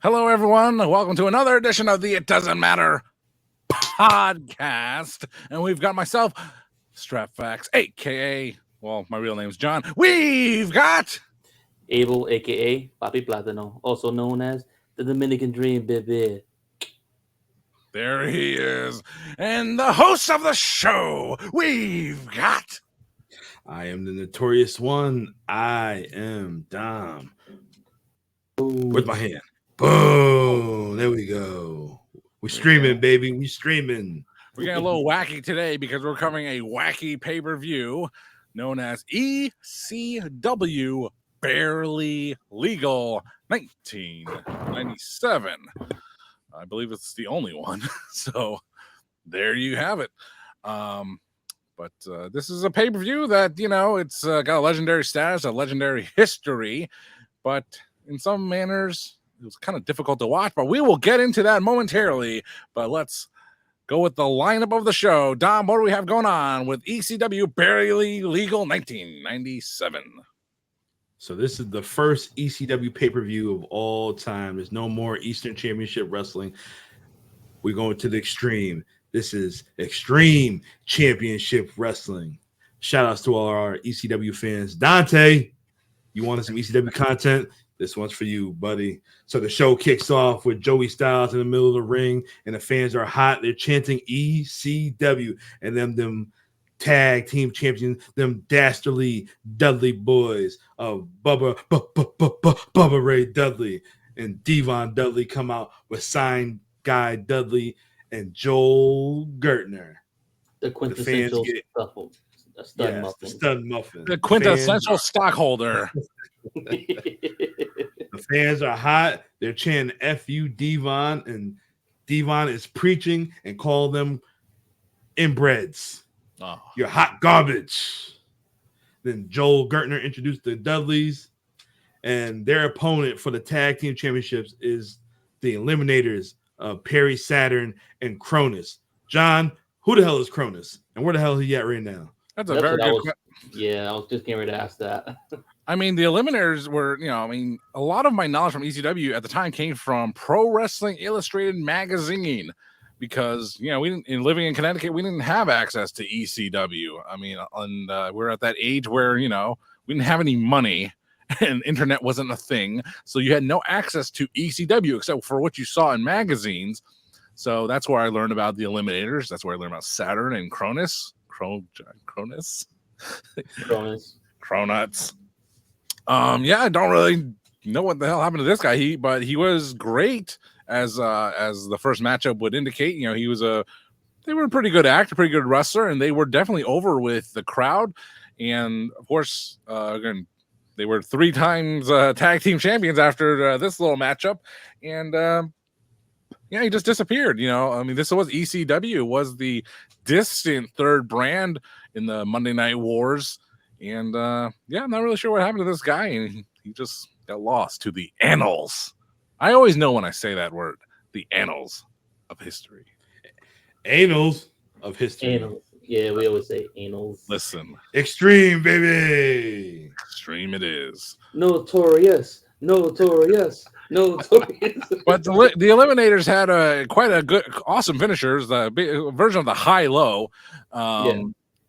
Hello, everyone. Welcome to another edition of the It Doesn't Matter podcast. And we've got myself, Strapfax, a.k.a., well, my real name is John. We've got Abel, aka Papi Platano, also known as the Dominican Dream, baby. There he is. And the host of the show, we've got I am the notorious one. I am Dom. Where's my hand? Boom. There we go. We're streaming, baby. We streaming. We're getting a little wacky today because we're covering a wacky pay-per-view known as ECW Barely Legal 1997. I believe it's the only one. So there you have it. But this is a pay-per-view that, it's got a legendary status, a legendary history, but in some manners, it was kind of difficult to watch, but we will get into that momentarily. But let's go with the lineup of the show. Dom, what do we have going on with ECW Barely Legal 1997? So this is the first ECW pay-per-view of all time. There's no more Eastern Championship Wrestling. We're going to the extreme. This is Extreme Championship Wrestling. Shout outs to all our ECW fans. Dante, you wanted some ECW content? This one's for you, buddy. So the show kicks off with Joey Styles in the middle of the ring, and the fans are hot. They're chanting ECW, and them tag team champions, them dastardly Dudley boys of Bubba Ray Dudley and Devon Dudley come out with Sign Guy Dudley and Joel Gertner. The quintessential stud muffin. The quintessential stockholder. The fans are hot. They're chanting F you, Devon, and Devon is preaching and call them inbreds. Oh. You're hot garbage. Then Joel Gertner introduced the Dudleys, and their opponent for the tag team championships is the Eliminators of Perry Saturn and Cronus. John, who the hell is Cronus? And where the hell is he at right now? That's a very good question. Yeah, I was just getting ready to ask that. I mean, the Eliminators were, a lot of my knowledge from ECW at the time came from Pro Wrestling Illustrated magazine because, living in Connecticut, we didn't have access to ECW. I mean, and we're at that age where, we didn't have any money and internet wasn't a thing. So you had no access to ECW except for what you saw in magazines. So that's where I learned about the Eliminators. That's where I learned about Saturn and Cronus. Cronuts. I don't really know what the hell happened to this guy. But he was great as the first matchup would indicate. They were a pretty good actor, pretty good wrestler, and they were definitely over with the crowd. And of course, again, they were 3 times tag team champions after this little matchup, and he just disappeared. This was ECW, was the distant third brand in the Monday Night Wars. And I'm not really sure what happened to this guy. And he just got lost to the annals. I always know when I say that word, the annals of history. Annals of history. Annals. Yeah, we always say annals. Listen. Extreme, baby. Extreme it is. Notorious. But the Eliminators had quite a good, awesome finishers. The version of the high-low.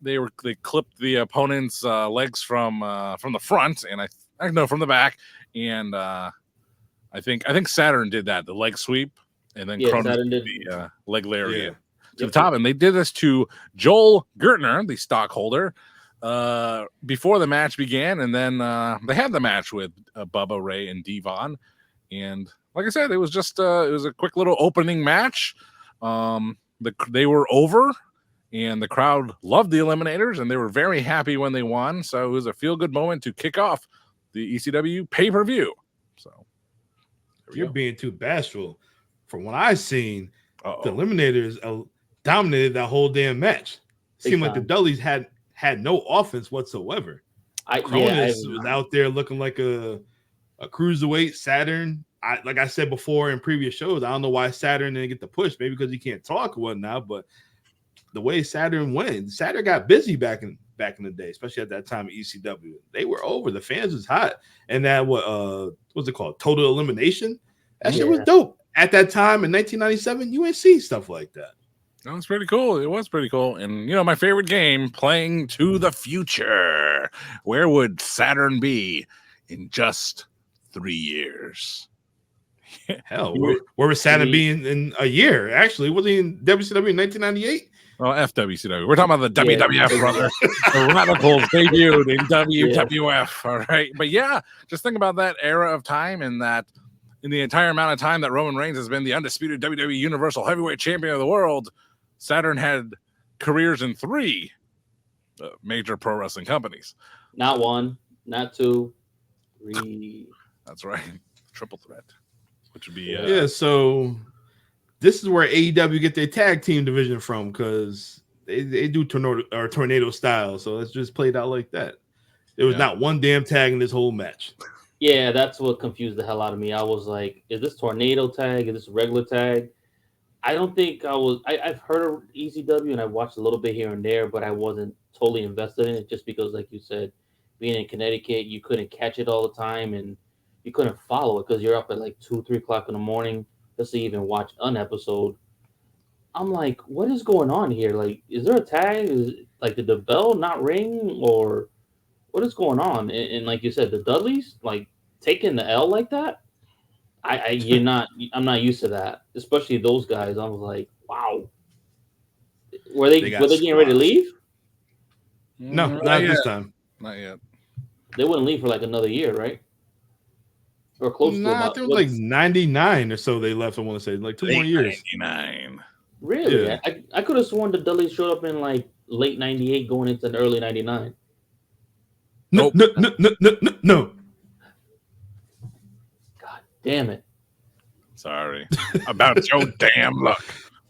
They clipped the opponent's legs from the front, and from the back, and I think Saturn did that, the leg sweep, and then Cronus did the leg lariat to the top, and they did this to Joel Gertner, the stockholder, before the match began, and then they had the match with Bubba Ray and Devon, and like I said, it was just it was a quick little opening match. They were over. And the crowd loved the Eliminators, and they were very happy when they won. So it was a feel-good moment to kick off the ECW pay-per-view. So you're being too bashful. From what I've seen, the Eliminators dominated that whole damn match. Seemed like the Dudleys had no offense whatsoever. Cronus was out there looking like a cruiserweight. Saturn, like I said before in previous shows, I don't know why Saturn didn't get the push. Maybe because he can't talk or whatnot, but the way Saturn went, Saturn got busy back in the day, especially at that time of ECW. They were over. The fans was hot. And that what's it called? Total Elimination. That shit was dope. At that time in 1997, you ain't see stuff like that. That was pretty cool. It was pretty cool. And, you know, my favorite game, playing to the future. Where would Saturn be in just 3 years? Hell, where was Saturn be in a year? Actually, was he in WCW in 1998? Well, FWCW. We're talking about the WWF, brother. The Radicals debuted in WWF. All right. But yeah, just think about that era of time and that in the entire amount of time that Roman Reigns has been the undisputed WWE Universal Heavyweight Champion of the world, Saturn had careers in 3 major pro wrestling companies. Not 1, not 2, 3. That's right. Triple threat. Which would be so this is where AEW get their tag team division from, because they do tornado style. So let's just play it out like that. There was not one damn tag in this whole match. Yeah, that's what confused the hell out of me. I was like, is this tornado tag? Is this regular tag? I don't think I was. I've heard of ECW and I watched a little bit here and there, but I wasn't totally invested in it just because, like you said, being in Connecticut, you couldn't catch it all the time and you couldn't follow it because you're up at like 2-3 o'clock in the morning just to even watch an episode. I'm like, what is going on here? Like, is there a tag? Did the bell not ring, or what is going on? And like you said, the Dudleys like taking the L like that. I'm not used to that, especially those guys. I was like, wow. Were they getting ready to leave? No, not this time. Not yet. They wouldn't leave for like another year, right? Or close to about. I think it was like 99 or so they left. I want to say like 2 more years. 99. Really? Yeah. I could have sworn the Dudleys showed up in like late 98 going into the early 99. No. God damn it. Sorry about your damn luck.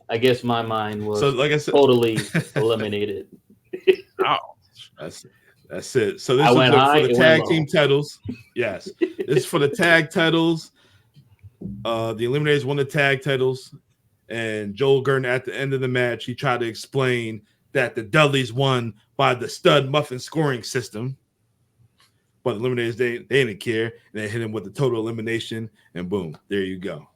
I guess my mind was like I said, totally eliminated. Oh, that's it. So this is for the tag team titles. Yes, this is for the tag titles. The Eliminators won the tag titles, and Joel Gurn at the end of the match, he tried to explain that the Dudleys won by the stud muffin scoring system. But the Eliminators, they didn't care, and they hit him with the total elimination, and boom, there you go.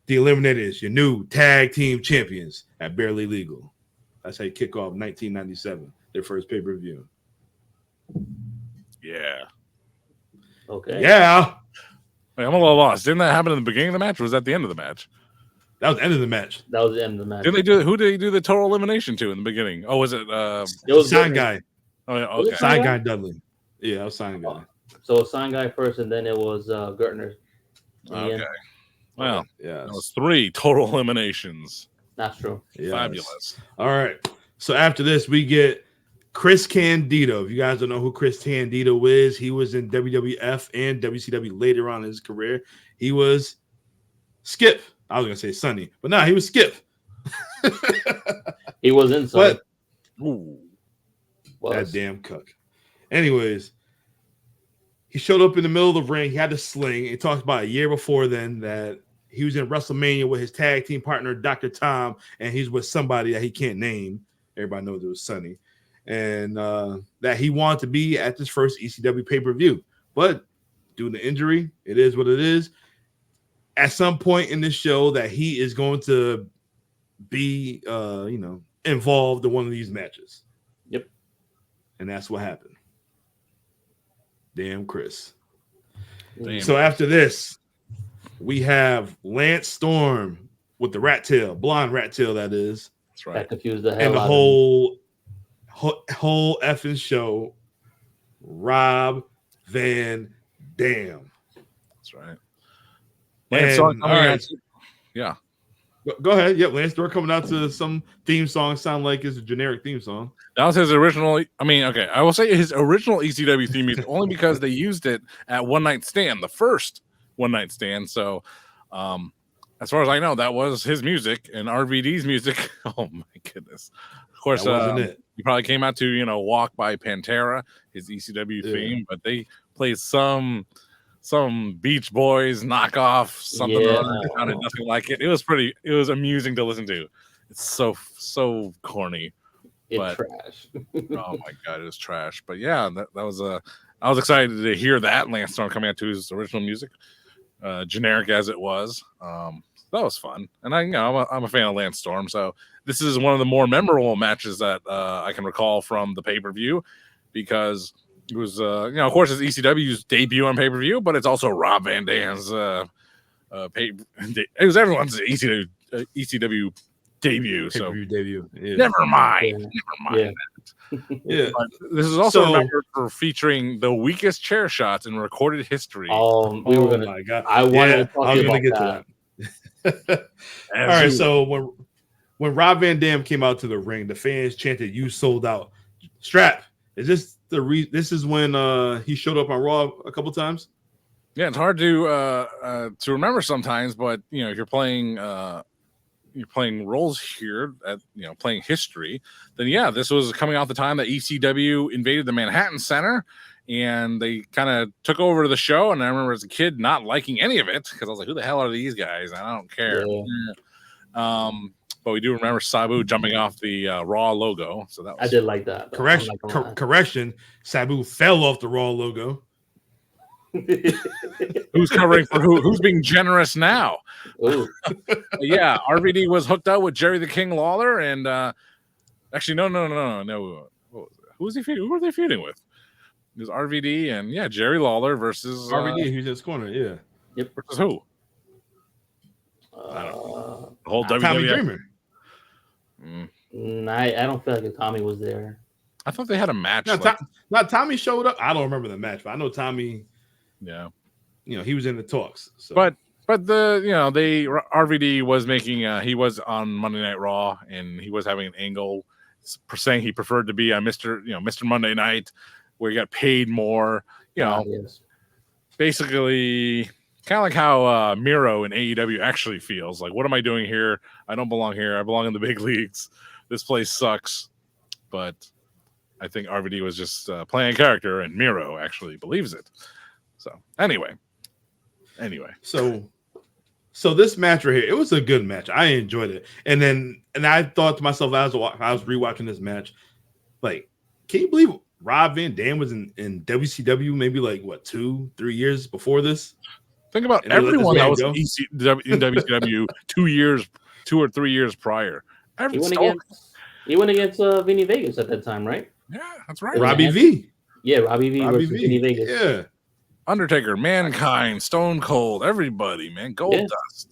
The Eliminators, your new tag team champions at Barely Legal. That's how you kick off 1997, their first pay-per-view. Yeah. Okay. Yeah. Wait, I'm a little lost. Didn't that happen in the beginning of the match, or was that the end of the match? That was the end of the match. That was the end of the match. Who did they do the total elimination to in the beginning? Oh, was it? It was Sign Guy. Oh, yeah, okay. Sign Guy Dudley. Yeah, I was Sign Guy. So Sign Guy first, and then it was Gertner. Okay. Well, yeah, it was 3 total eliminations. That's true. Yes. Fabulous. All right. So after this, we get Chris Candido. If you guys don't know who Chris Candido is, he was in WWF and WCW later on in his career. He was Skip. I was going to say Sonny, but no, he was Skip. He was inside. That damn cook. Anyways, he showed up in the middle of the ring. He had to sling. He talked about a year before then that he was in WrestleMania with his tag team partner, Dr. Tom, and he's with somebody that he can't name. Everybody knows it was Sonny. And that he wanted to be at this first ECW pay-per-view. But due to injury, it is what it is. At some point in this show that he is going to be, involved in one of these matches. Yep. And that's what happened. Damn, Chris. Damn. So after this, we have Lance Storm with the rat tail, blonde rat tail, that is. That's right. That confused the hell and the out whole effing show, Rob Van Dam. That's right. Lance Storm coming out. Yeah. Go ahead. Yep, Lance Storm coming out to some theme song. Sound like it's a generic theme song. That was his original. I mean, okay, I will say his original ECW theme music only because they used it at One Night Stand, the first One Night Stand. So, as far as I know, that was his music and RVD's music. Oh my goodness! Of course, he probably came out to Walk by Pantera, his ECW theme, but they played some Beach Boys knockoff, something that sounded nothing like it. It was amusing to listen to. It's so corny. It's trash. Oh my god, it was trash. But yeah, that was I was excited to hear that Lance Storm coming out to his original music. generic as it was. That was fun, and I'm a fan of Lance Storm, so this is one of the more memorable matches that I can recall from the pay-per-view, because it was of course it's ECW's debut on pay-per-view, but it's also Rob Van Dam's it was everyone's ECW debut. So debut. Yeah. Never mind. Yeah. Yeah. But this is also remembered for featuring the weakest chair shots in recorded history. My God. I wanted to talk about get that. to that. All right. So when Rob Van Dam came out to the ring, the fans chanted, "You sold out." Strap. Is this this is when he showed up on Raw a couple times? Yeah, it's hard to remember sometimes, but if you're playing roles here at playing history, then yeah, this was coming out the time that ECW invaded the Manhattan Center, and they kind of took over the show. And I remember as a kid not liking any of it because I was like, "Who the hell are these guys? I don't care." Yeah. But we do remember Sabu jumping off the Raw logo, so that was I did like that. Correction, Sabu fell off the Raw logo. Who's covering for who? Who's being generous now? Yeah, RVD was hooked up with Jerry the King Lawler, and actually, no. Who was he feuding? Who were they feuding with? It was RVD and Jerry Lawler versus RVD. Who's in his corner? Yeah. Yep. Versus who? The whole Tommy WWF. Dreamer. I don't feel like Tommy was there. I thought they had a match. No, Tommy showed up. I don't remember the match, but I know Tommy. Yeah, he was in the talks. So. But the RVD was making he was on Monday Night Raw, and he was having an angle saying he preferred to be on Mr. Monday Night, where he got paid more. Yes. Basically, kind of like how Miro in AEW actually feels. Like, what am I doing here? I don't belong here. I belong in the big leagues. This place sucks. But I think RVD was just playing a character, and Miro actually believes it. So anyway. So this match right here, it was a good match. I enjoyed it. And I thought to myself as I was rewatching this match, like, can you believe Rob Van Dam was in WCW maybe like 2-3 years before this? Think about everyone that was in WCW 2 or 3 years prior. He went against Vinny Vegas at that time, right? Yeah, that's right. Robbie V. Yeah, Robbie V versus Vinny Vegas. Yeah. Undertaker, Mankind, Stone Cold, everybody, man. Goldust.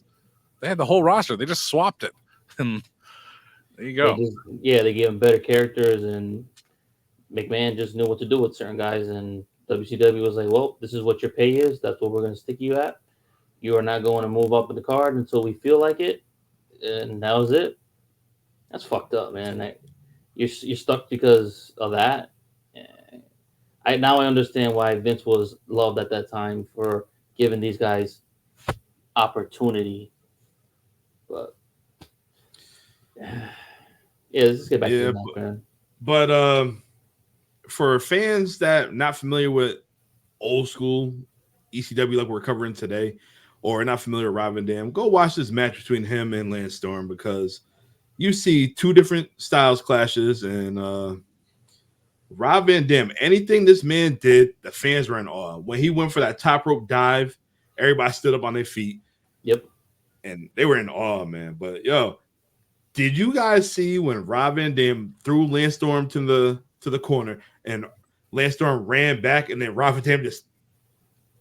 They had the whole roster. They just swapped it. And there you go. They gave him better characters, and McMahon just knew what to do with certain guys. And WCW was like, well, this is what your pay is. That's what we're going to stick you at. You are not going to move up in the card until we feel like it. And that was it. That's fucked up, man. You're stuck because of that. I understand why Vince was loved at that time for giving these guys opportunity. But let's get back to that, man. But for fans that not familiar with old school ECW like we're covering today, or not familiar with Rob Van Dam, go watch this match between him and Lance Storm, because you see two different styles clashes, and Rob Van Dam, anything this man did, the fans were in awe. When he went for that top rope dive, everybody stood up on their feet. Yep. And they were in awe, man. But did you guys see when Rob Van Dam threw Lance Storm to the corner, and Lance Storm ran back, and then Rob Van Dam just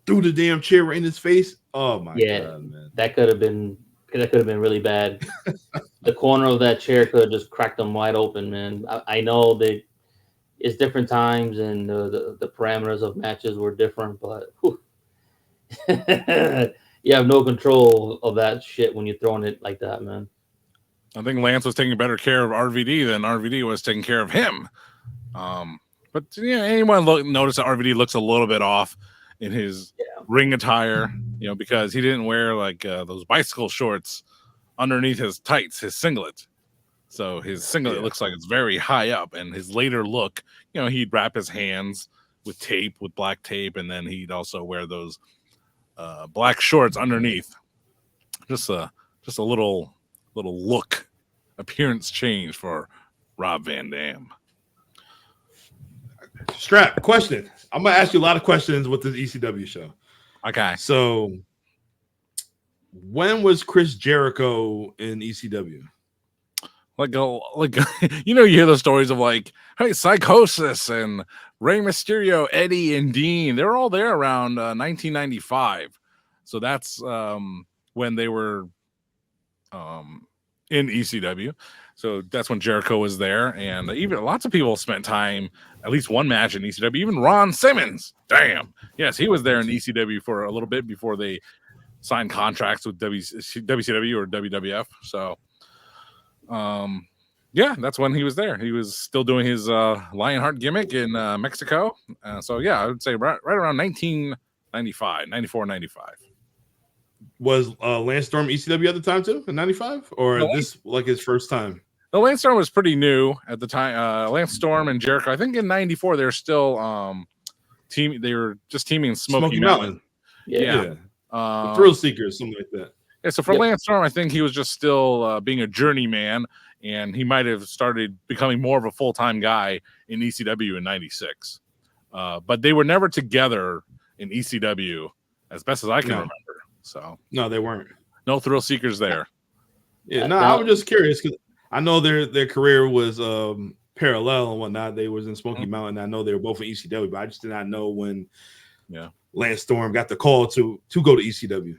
threw the damn chair right in his face? Oh my God, man. That could have been really bad. The corner of that chair could have just cracked them wide open, man. I know that it's different times, and the parameters of matches were different, but you have no control of that shit when you're throwing it like that, man. I think Lance was taking better care of RVD than RVD was taking care of him. But anyone notice that RVD looks a little bit off in his ring attire, because he didn't wear like those bicycle shorts underneath his tights, his singlet. So his singlet looks like it's very high up, and his later look, he'd wrap his hands with black tape, and then he'd also wear those black shorts underneath. Just a little look, appearance change for Rob Van Dam. Strap, question. I'm gonna ask you a lot of questions with this ECW show. Okay. So when was Chris Jericho in ECW? Like you hear the stories of like, hey, Psychosis and Rey Mysterio, Eddie and Dean. They're all there around 1995. So that's when they were in ECW. So that's when Jericho was there, and even lots of people spent time, at least one match in ECW. Even Ron Simmons, damn, yes, he was there in ECW for a little bit before they signed contracts with WCW or WWF. So, yeah, that's when he was there. He was still doing his Lionheart gimmick in Mexico. So yeah, I would say right around 1995, 94, 95. Was Lance Storm ECW at the time too in 95, or this like his first time? No, Lance Storm was pretty new at the time. Lance Storm and Jericho, I think in 94 they're still team. They were just teaming in Smoky Mountain. Yeah. Thrill Seekers, something like that. Yeah, so for Lance Storm, I think he was just still being a journeyman, and he might have started becoming more of a full-time guy in ECW in 96. But they were never together in ECW, as best as I can remember. So no, they weren't. No Thrill Seekers there. Yeah, no, I was just curious because I know their career was parallel and whatnot. They was in Smoky Mountain. I know they were both in ECW, but I just did not know when Lance Storm got the call to go to ECW.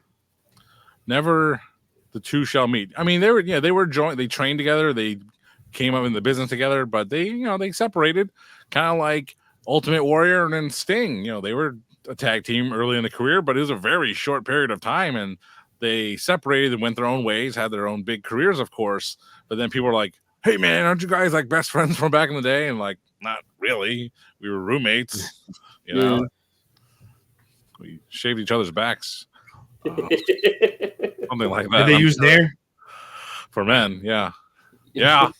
Never the two shall meet. I mean, they were joined. They trained together. They came up in the business together, but they separated, kind of like Ultimate Warrior and then Sting. They were a tag team early in the career, but it was a very short period of time, and they separated and went their own ways, had their own big careers, of course. But then people were like, "Hey, man, aren't you guys like best friends from back in the day?" And like, not really. We were roommates. We shaved each other's backs. Something like that. Did they use Nair for men? Yeah. Yeah.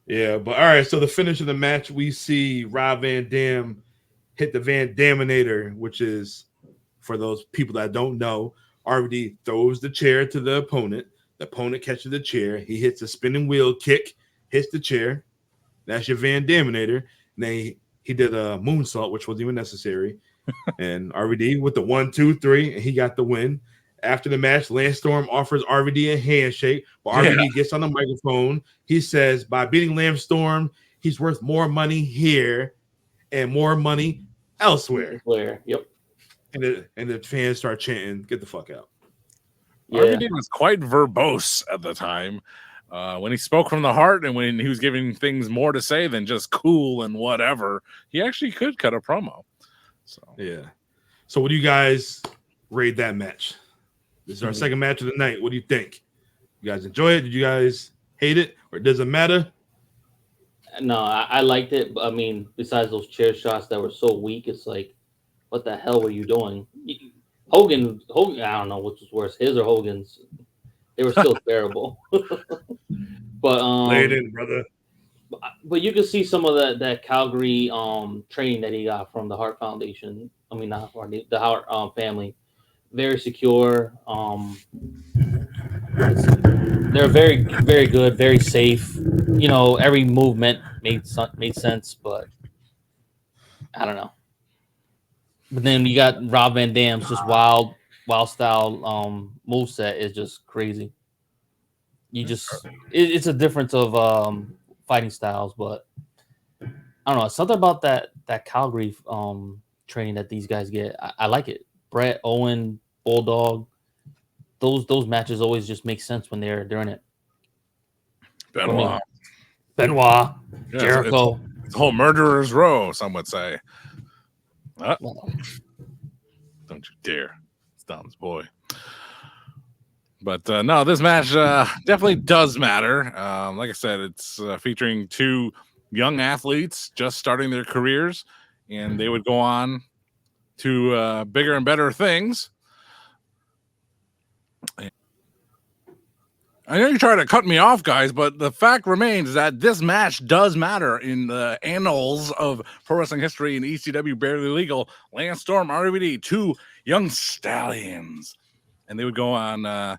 Yeah, but all right. So the finish of the match, we see Rob Van Dam hit the Van Daminator, which is, for those people that don't know, RVD throws the chair to the opponent. The opponent catches the chair. He hits a spinning wheel kick, hits the chair. That's your Van Daminator. And then he did a moonsault, which wasn't even necessary. And RVD with the 1, 2, 3, and he got the win. After the match, Lance Storm offers RVD a handshake, but RVD gets on the microphone. He says, by beating Lance Storm, he's worth more money here and more money elsewhere. Yep. And the fans start chanting, "Get the fuck out." Yeah. RVD was quite verbose at the time. When he spoke from the heart and when he was giving things more to say than just cool and whatever, he actually could cut a promo. So yeah. So what do you guys rate that match? This is our second match of the night. What do you think? You guys enjoy it? Did you guys hate it? Or does it matter? No, I liked it. I mean, besides those chair shots that were so weak, it's like, what the hell were you doing? Hogan, I don't know which was worse, his or Hogan's. They were still terrible. But lay it in, brother. But you can see some of that Calgary training that he got from the Hart Foundation. I mean, not Hart, the Hart family. Very secure. They're very, very good, very safe. Every movement made sense, but I don't know. But then you got Rob Van Dam's just wild style moveset is just crazy. It's a difference of fighting styles, but I don't know. Something about that Calgary training that these guys get. I like it. Brett, Owen, Bulldog, those matches always just make sense when they're in it. Benoit, Jericho. It's a whole murderer's row, some would say. Don't you dare. It's Dom's boy. But no, this match definitely does matter. Like I said, it's featuring two young athletes just starting their careers, and they would go on to bigger and better things. I know you try to cut me off, guys, but the fact remains that this match does matter in the annals of pro wrestling history in ECW Barely Legal. Lance Storm, RVD, two young stallions. And they would go on,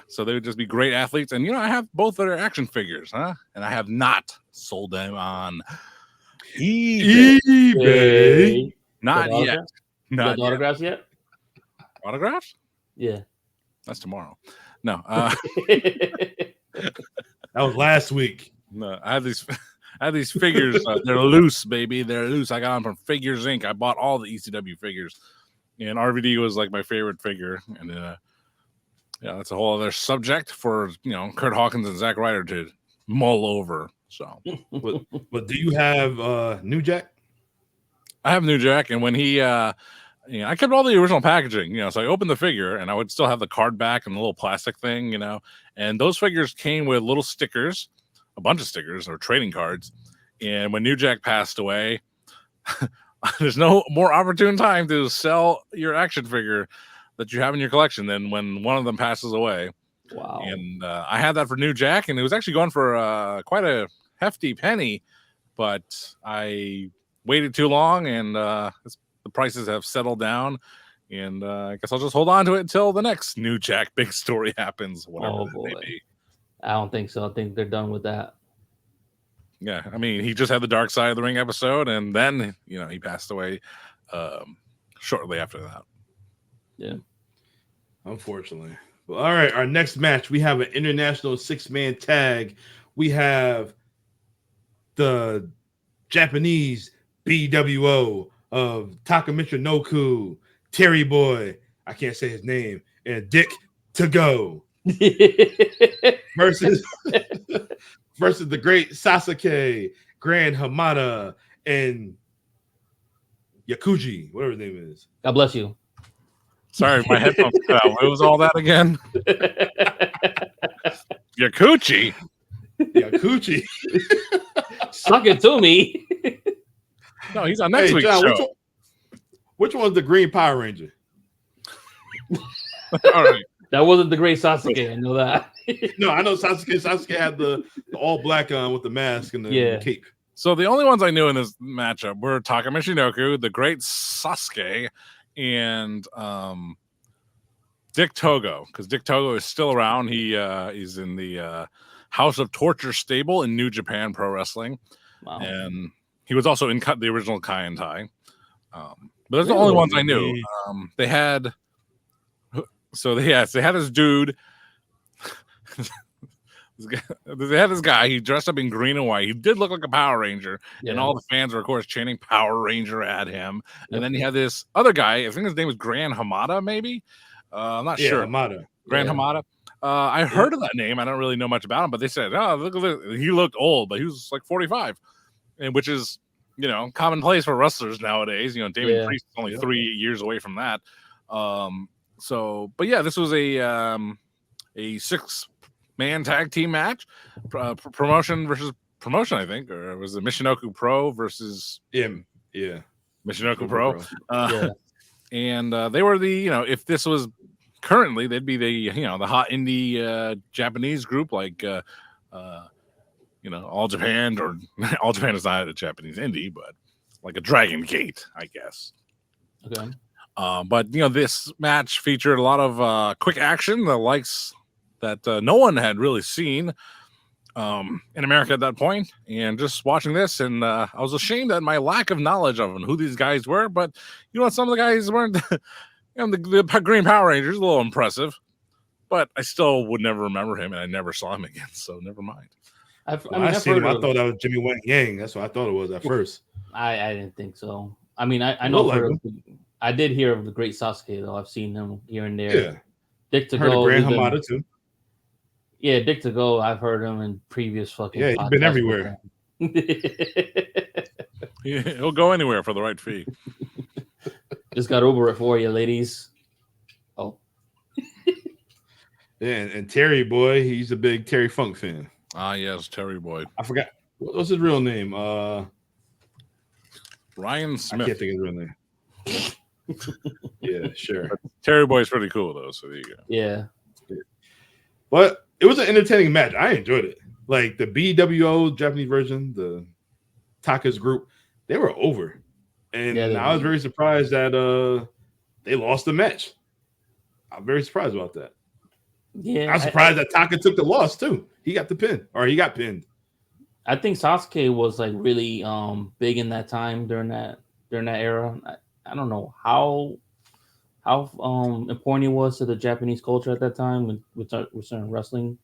so they would just be great athletes. And, I have both of their action figures, huh? And I have not sold them on eBay. Not yet. Not autographs yet? Autographs? Yeah. That's tomorrow. No. That was last week. No, I had these figures. They're loose, baby. They're loose. I got them from Figures Inc. I bought all the ECW figures, and RVD was like my favorite figure. And yeah, that's a whole other subject for Kurt Hawkins and Zack Ryder to mull over. So, but do you have New Jack? I have New Jack, and when he, I kept all the original packaging. So I opened the figure, and I would still have the card back and the little plastic thing. And those figures came with little stickers. A bunch of stickers or trading cards. And when New Jack passed away, there's no more opportune time to sell your action figure that you have in your collection than when one of them passes away. Wow. And I had that for New Jack, and it was actually going for quite a hefty penny, but I waited too long, and the prices have settled down. And I guess I'll just hold on to it until the next New Jack big story happens, whatever that may be. I don't think so. I think they're done with that. Yeah, I mean, he just had the Dark Side of the Ring episode, and then he passed away shortly after that. Yeah, unfortunately. Well, all right, our next match, we have an international 6-man tag. We have the Japanese BWO of Taka Michinoku, Terry Boy, I can't say his name, and Dick to Go. versus the great Sasuke, Grand Hamada, and Yakuji, whatever his name is. God bless you. Sorry, my headphones cut out. What was all that again? Yakuji. Suck it to me. No, he's on next week's show. Which one's the Green Power Ranger? All right. That wasn't the great Sasuke. I know that. No, I know Sasuke. Sasuke had the all black on with the mask and the cape. So the only ones I knew in this matchup were Taka Michinoku, the great Sasuke, and Dick Togo, because Dick Togo is still around. He's in the House of Torture stable in New Japan Pro Wrestling. Wow. And he was also in the original Kai and Tai. But those are the only ones I knew. They had this dude. They had this guy. He dressed up in green and white. He did look like a Power Ranger, and all the fans were, of course, chanting Power Ranger at him. And then you had this other guy. I think his name was Grand Hamada, maybe. I'm not sure. Hamada. Grand Hamada. I heard of that name. I don't really know much about him, but they said, "Oh, look at this." He looked old, but he was like 45, and which is commonplace for wrestlers nowadays. Damien Priest is only 3 years away from that. But yeah, this was a 6-man tag team match, promotion versus promotion, I think, or it was the Michinoku Pro versus Michinoku Pro. And they were the if this was currently, they'd be the the hot indie Japanese group like All Japan, or All Japan is not a Japanese indie, but like a Dragon Gate, I guess. Okay. But this match featured a lot of quick action, the likes that no one had really seen in America at that point. And just watching this, and I was ashamed at my lack of knowledge of who these guys were. But some of the guys weren't. The Green Power Rangers, a little impressive, but I still would never remember him, and I never saw him again. So never mind. I seen him. I thought that was Jimmy Wang Yang. That's what I thought it was at first. I didn't think so. I mean, I know. I did hear of the great Sasuke, though. I've seen him here and there. Yeah. Dick to Go. Grand Hamada too. Yeah, Dick to Go. I've heard him in previous fucking. Yeah, he's been everywhere. He'll go anywhere for the right fee. Just got Uber it for you, ladies. Oh. Yeah, and Terry Boy, he's a big Terry Funk fan. Ah, yes, Terry Boy. I forgot. What's his real name? Ryan Smith. I can't think of his real name. Yeah, sure. But Terry Boy's pretty cool, though, so there you go. Yeah. But it was an entertaining match. I enjoyed it. Like the BWO Japanese version, the Taka's group, they were over. And I was very surprised that they lost the match. I'm very surprised about that. Yeah. I'm surprised that Taka took the loss too. He got the pin, or he got pinned. I think Sasuke was like really big in that time during that era. I don't know how how important he was to the Japanese culture at that time with certain wrestling.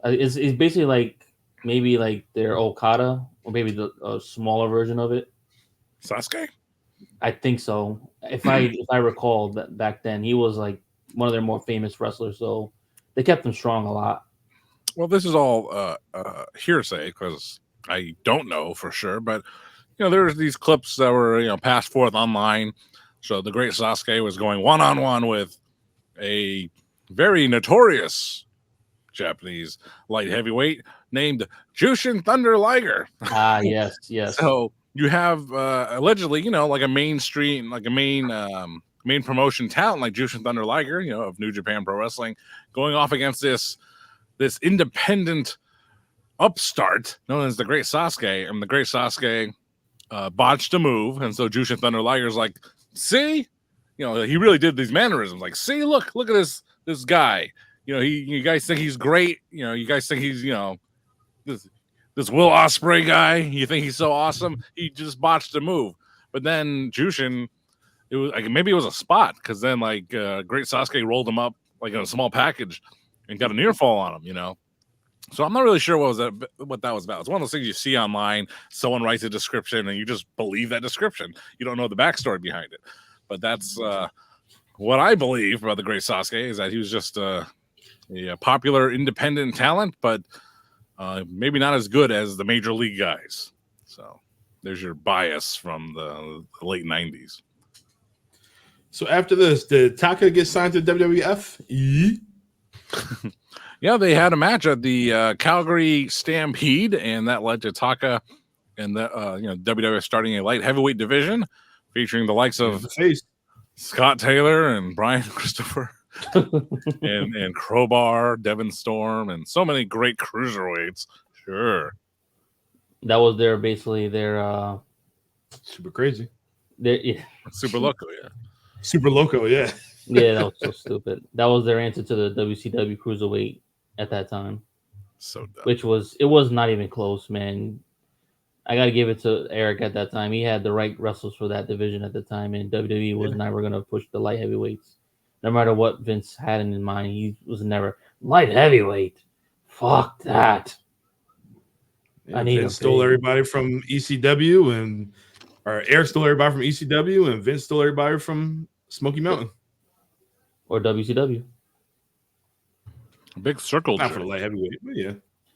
It's basically like maybe like their Okada or maybe the smaller version of it. Sasuke? I think so. If I recall that back then he was like one of their more famous wrestlers, so they kept him strong a lot. Well, this is all hearsay because I don't know for sure, but there's these clips that were passed forth online. So the great Sasuke was going one-on-one with a very notorious Japanese light heavyweight named Jushin Thunder Liger. Ah, yes. So you have allegedly, like a mainstream, like a main promotion talent like Jushin Thunder Liger, of New Japan Pro Wrestling, going off against this independent upstart known as the Great Sasuke, and the Great Sasuke botched a move, and so Jushin Thunder Liger's like, see, he really did these mannerisms, like, see, look at this guy, you guys think he's great, you guys think he's this Will Ospreay guy, you think he's so awesome, he just botched a move. But then Jushin, it was like maybe it was a spot, because then like Great Sasuke rolled him up like in a small package and got a near fall on him, So I'm not really sure what that was about. It's one of those things you see online. Someone writes a description and you just believe that description. You don't know the backstory behind it. But that's what I believe about the Great Sasuke, is that he was just a popular independent talent, but maybe not as good as the major league guys. So there's your bias from the late 90s. So after this, did Taka get signed to WWF? Yeah, they had a match at the Calgary Stampede, and that led to Taka and the WWF starting a light heavyweight division featuring the likes of Scott Taylor and Brian Christopher and Crowbar, Devin Storm, and so many great cruiserweights. Sure, that was basically their super crazy, super loco, super loco, yeah. Yeah, that was so stupid. That was their answer to the WCW Cruiserweight at that time. So dumb. It was not even close, man. I got to give it to Eric at that time. He had the right wrestlers for that division at the time, and WWE was never going to push the light heavyweights. No matter what Vince had in mind, he was never light heavyweight. Fuck that. Yeah, Vince stole everybody from ECW, or Eric stole everybody from ECW, and Vince stole everybody from Smoky Mountain. Or WCW. A big circle. Not for the light heavyweight, but yeah.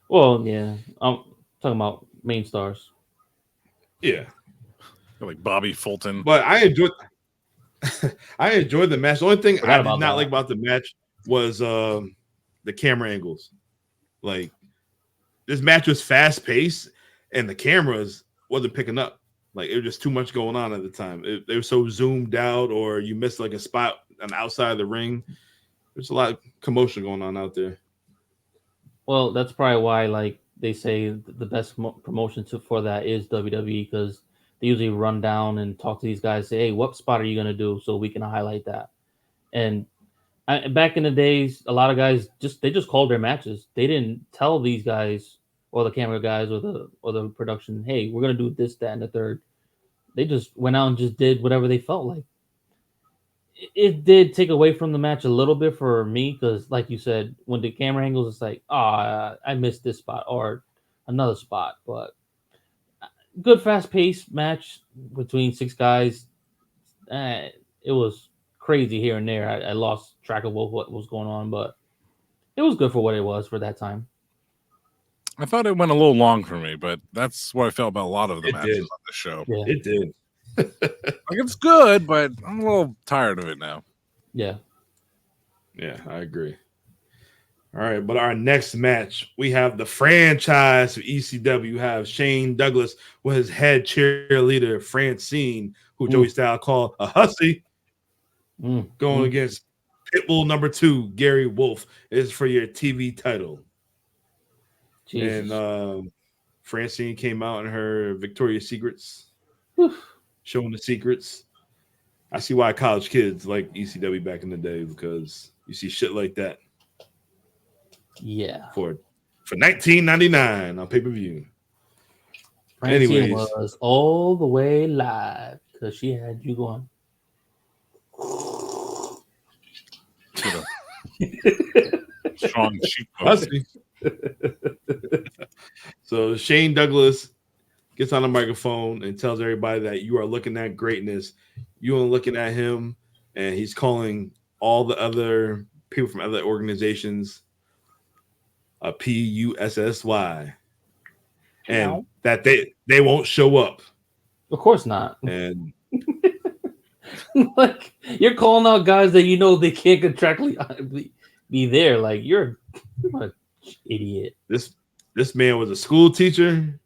Well, yeah. I'm talking about main stars. Yeah. Like Bobby Fulton. But I enjoyed the match. The only thing I did not like about the match was the camera angles. Like, this match was fast paced and the cameras wasn't picking up. Like, it was just too much going on at the time. They were so zoomed out, or you missed like a spot on the outside of the ring. There's a lot of commotion going on out there. Well, that's probably why, like, they say the best promotion for that is WWE, because they usually run down and talk to these guys, say, hey, what spot are you going to do so we can highlight that? And back in the days, a lot of guys just called their matches. They didn't tell these guys or the camera guys or the production, hey, we're going to do this, that, and the third. They just went out and just did whatever they felt like. It did take away from the match a little bit for me, because, like you said, when the camera angles, it's like, I missed this spot or another spot. But good, fast-paced match between six guys. It was crazy here and there. I lost track of what was going on, but it was good for what it was for that time. I thought it went a little long for me, but that's what I felt about a lot of the matches on the show. Yeah. It did. Like, it's good, but I'm a little tired of it now. Yeah. Yeah, I agree. All right, but our next match, we have the franchise of ECW. You have Shane Douglas with his head cheerleader, Francine, who Joey Style called a hussy, going against Pitbull number 2, Gary Wolf. Is for your TV title. Jesus. And Francine came out in her Victoria's Secrets, showing the secrets. I see why college kids like ECW back in the day, because you see shit like that. Yeah. For $19.99 on pay-per-view. Francine Anyways, was all the way live because she had you going. Strong cheekbones. So Shane Douglas gets on the microphone and tells everybody that you are looking at greatness. You are looking at him, and he's calling all the other people from other organizations a PUSSY, and that they won't show up. Of course not. And like you're calling out guys that you know they can't contractually be there. Like you're an idiot. This man was a school teacher.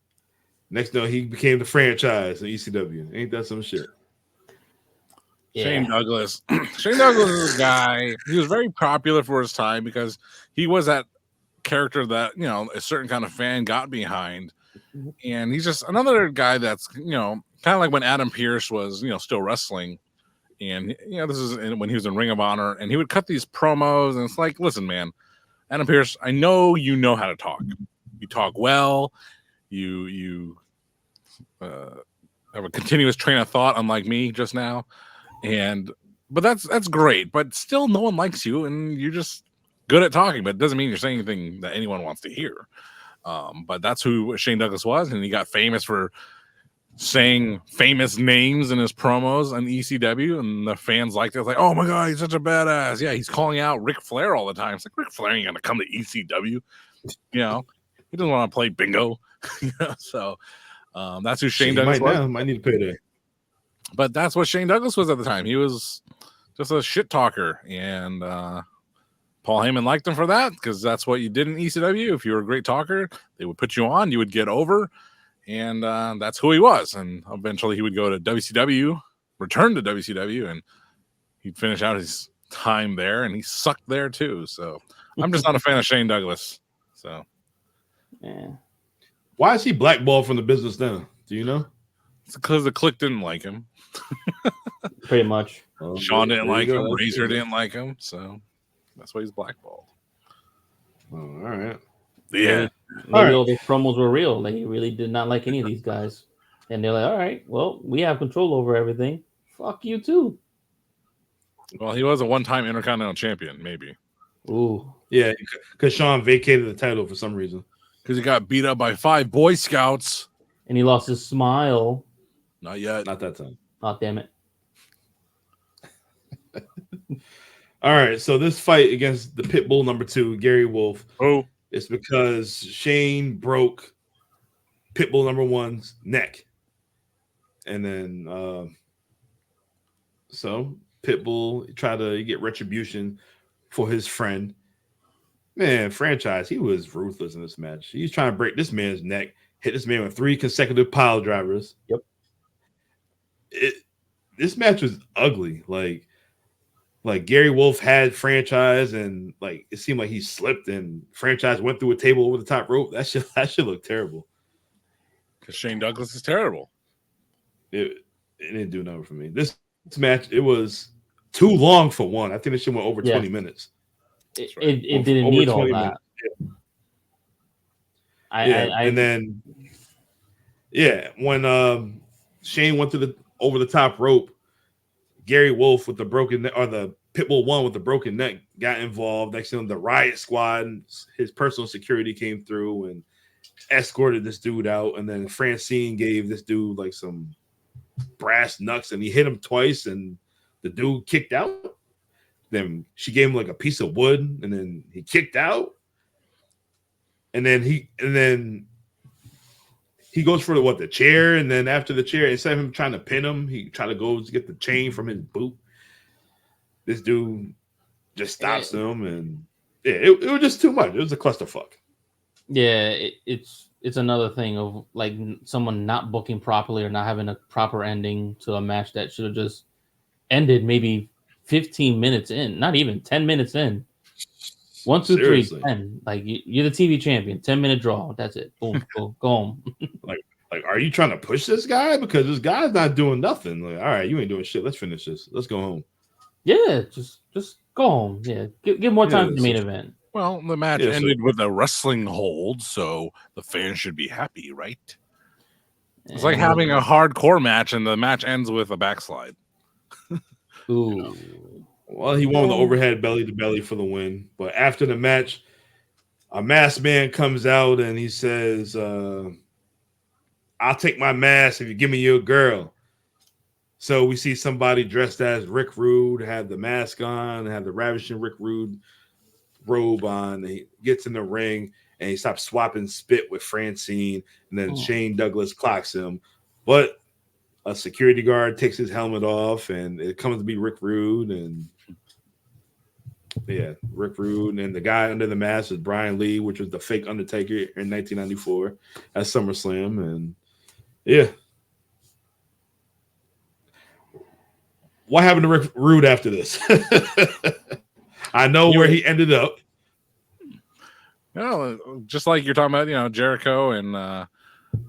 Next thing he became the franchise in ECW. Ain't that some shit? Yeah. Shane Douglas. Shane Douglas is a guy. He was very popular for his time because he was that character that, you know, a certain kind of fan got behind. And he's just another guy that's, you know, kind of like when Adam Pearce was, you know, still wrestling. And, you know, this is when he was in Ring of Honor. And he would cut these promos. And it's like, listen, man, Adam Pearce, I know you know how to talk. You talk well. You have a continuous train of thought, unlike me just now. But that's great. But still, no one likes you. And you're just good at talking. But it doesn't mean you're saying anything that anyone wants to hear. But that's who Shane Douglas was, and he got famous for saying famous names in his promos on ECW, and the fans liked it. It's like, oh my god, he's such a badass. Yeah, he's calling out Ric Flair all the time. It's like Ric Flair ain't gonna come to ECW. You know, he doesn't want to play bingo. So that's who Shane Douglas was. Might need to pay that. But that's what Shane Douglas was at the time. He was just a shit talker, and Paul Heyman liked him for that because that's what you did in ECW. If you were a great talker, they would put you on, you would get over, and that's who he was. And eventually he would go to WCW, return to WCW, and he'd finish out his time there, and he sucked there too. So I'm just not a fan of Shane Douglas. So yeah. Why is he blackballed from the business now? Do you know? It's because the Click didn't like him. Pretty much. Sean didn't like him. Razor didn't like him. So that's why he's blackballed. Oh, all right. Yeah. Maybe all these promos were real. Like he really did not like any of these guys. And they're like, all right, well, we have control over everything. Fuck you too. Well, he was a one-time Intercontinental Champion, maybe. Ooh. Yeah, because Sean vacated the title for some reason. Because he got beat up by 5 Boy Scouts. And he lost his smile. Not yet. Not that time. Oh, damn it. All right, so this fight against the Pitbull number 2, Gary Wolf, is because Shane broke Pitbull number 1's neck. And then, so Pitbull tried to get retribution for his friend. Man, franchise, he was ruthless in this match. He's trying to break this man's neck, hit this man with 3 consecutive pile drivers. Yep. This match was ugly. Like Gary Wolf had franchise, and like it seemed like he slipped, and franchise went through a table over the top rope. That should look terrible. Because Shane Douglas is terrible. It didn't do nothing for me. This match, it was too long for one. I think it should went over 20 minutes. It didn't need all that. And then when Shane went over the top rope, Gary Wolf with the broken neck, or the Pitbull 1 with the broken neck, got involved. Next thing, the Riot Squad, his personal security came through and escorted this dude out. And then Francine gave this dude like some brass knucks, and he hit him twice, and the dude kicked out. Then she gave him like a piece of wood, and then he kicked out. And then he goes for the chair, and then after the chair, instead of him trying to pin him, he tried to go to get the chain from his boot. This dude just stops him, and it was just too much. It was a clusterfuck. Yeah, it's another thing of like someone not booking properly or not having a proper ending to a match that should have just ended maybe 15 minutes in, not even 10 minutes in. 1, 2, 3, 10. Like you're the TV champion. 10-minute draw. That's it. Boom, boom, go home. like, are you trying to push this guy? Because this guy's not doing nothing. Like, all right, you ain't doing shit. Let's finish this. Let's go home. Yeah, just go home. Yeah, give more time to the main event. Well, the match ended with a wrestling hold, so the fans should be happy, right? It's like having a hardcore match, and the match ends with a backslide. Ooh. Well, he won the overhead belly to belly for the win. But after the match, a masked man comes out and he says, I'll take my mask if you give me your girl. So we see somebody dressed as Rick Rude, have the mask on, have the ravishing Rick Rude robe on. He gets in the ring and he stops swapping spit with Francine. And then Shane Douglas clocks him. But a security guard takes his helmet off and it comes to be Rick Rude. And yeah, Rick Rude. And the guy under the mask is Brian Lee, which was the fake Undertaker in 1994 at SummerSlam. And yeah. What happened to Rick Rude after this? I know where he ended up. No, just like you're talking about, Jericho and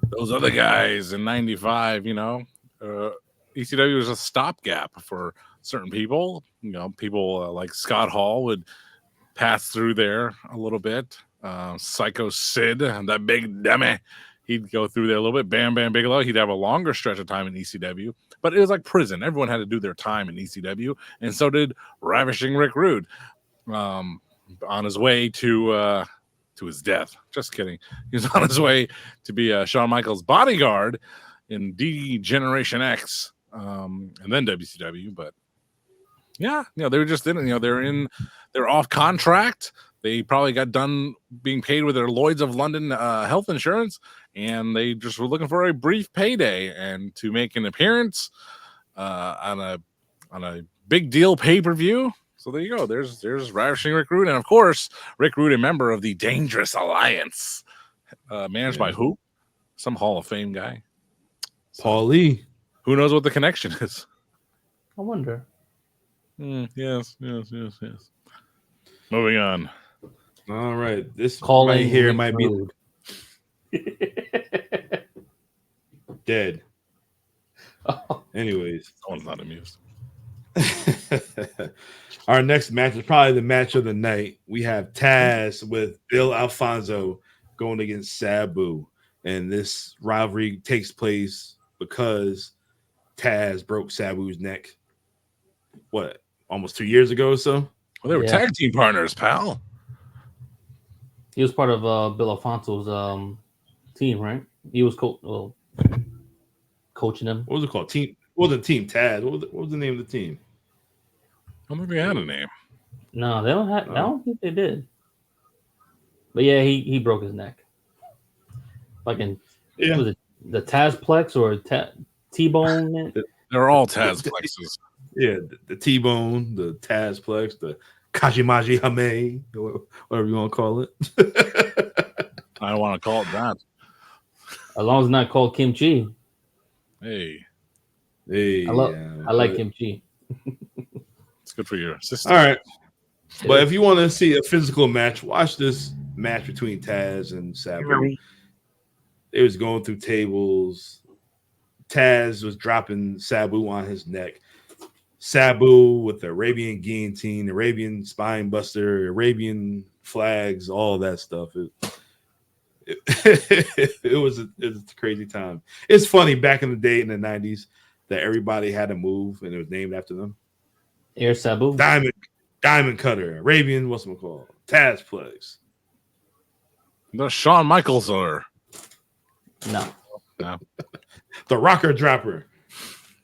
those other guys in '95. ECW was a stopgap for certain people. People like Scott Hall would pass through there a little bit. Psycho Sid, that big dummy, he'd go through there a little bit. Bam Bam Bigelow, he'd have a longer stretch of time in ECW. But it was like prison. Everyone had to do their time in ECW, and so did Ravishing Rick Rude on his way to his death. Just kidding. He was on his way to be Shawn Michaels' bodyguard in D-Generation X and then WCW. But yeah, they were just in it. They're off contract. They probably got done being paid with their Lloyd's of London health insurance, and they just were looking for a brief payday and to make an appearance on a big deal pay-per-view. So there you go. There's Ravishing Rick Rude, and of course Rick Rude, a member of the Dangerous Alliance, managed by who? Some Hall of Fame guy, Paul Lee. Who knows what the connection is? I wonder. Yes. Moving on. All right, this Calling right here Rick might Rude. be dead. Anyways, Someone's not amused. Our next match is probably the match of the night. We have Taz with Bill Alfonso going against Sabu, and this rivalry takes place because Taz broke Sabu's neck. What, almost 2 years ago or so? Well, they were tag team partners, pal. He was part of Bill Alfonso's team, right? He was coaching them. What was it called? Team? It wasn't Team Taz. What was the name of the team? I don't think they had a name. No, they don't have. I don't think they did. But yeah, he broke his neck. Was it the Tazplex or T-bone? They're all Taz plexes. Yeah, the T-bone, the Tazplex, the Kajimaji Hame, whatever you want to call it. I don't want to call it that. As long as it's not called kimchi. Hey, I like kimchi. It's good for your sister. All right. But if you want to see a physical match, watch this match between Taz and Sabu. It was going through tables. Taz was dropping Sabu on his neck. Sabu with the Arabian guillotine, Arabian spine buster, Arabian flags, all that stuff. It was a crazy time. It's funny back in the day in the 90s that everybody had a move and it was named after them. Air Sabu. Diamond Cutter, Arabian, what's it called? Tazplex. The Shawn Michaels are. No. The Rocker Dropper.